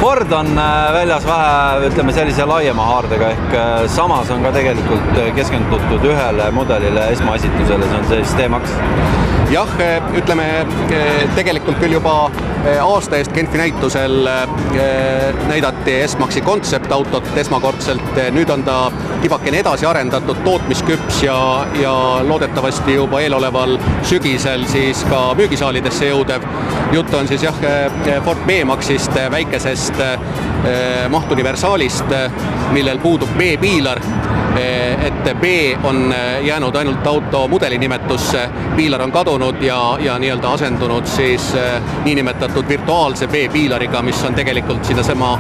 Ford on väljas vähe, ütleme sellise laiema haardega, ehk samas on ka tegelikult keskendutud ühele mudelile esmaesitusele, see on see D-Max. Jah, ütleme tegelikult küll juba aasta eest Genfi näitusel näidati S-Maxi kontseptautot esmakordselt, nüüd on ta tibakene edasi arendatud, tootmisküps ja loodetavasti juba eeloleval sügisel siis ka müügisaalidesse jõudev. Jutt on siis Ford B-Maxist, väikesest mahtuniversaalist, millel puudub B-piilar, et B on jäänud ainult auto mudeli nimetusse, piilar on kadunud ja nii-öelda asendunud siis niinimetatud virtuaalse B-piilariga, mis on tegelikult sinnasema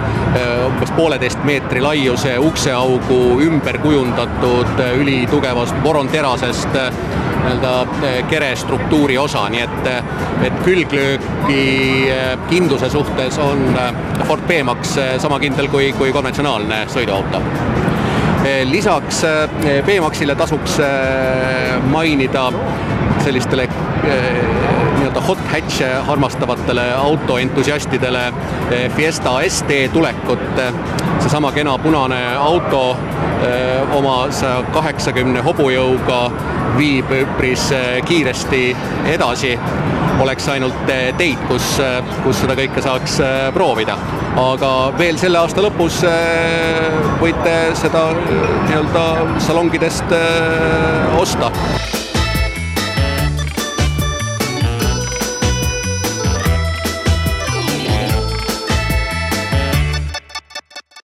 umbes 1,5 meetri laiuse ukseaugu ümber kujundatud ülitugevast boronterasest kere struktuuri osa, nii et külglööki kindluse suhtes on Ford B-Max sama kindel kui konventsionaalne sõiduauto. Lisaks B-Maxile tasuks mainida sellistele hot hatch armastavatele autoentusiastidele Fiesta ST tulekut. Seesama kena punane auto oma 180 hobujõuga viib üpris kiiresti edasi. Oleks ainult teid, kus seda kõike saaks proovida. Aga veel selle aasta lõpus võite seda salongidest osta.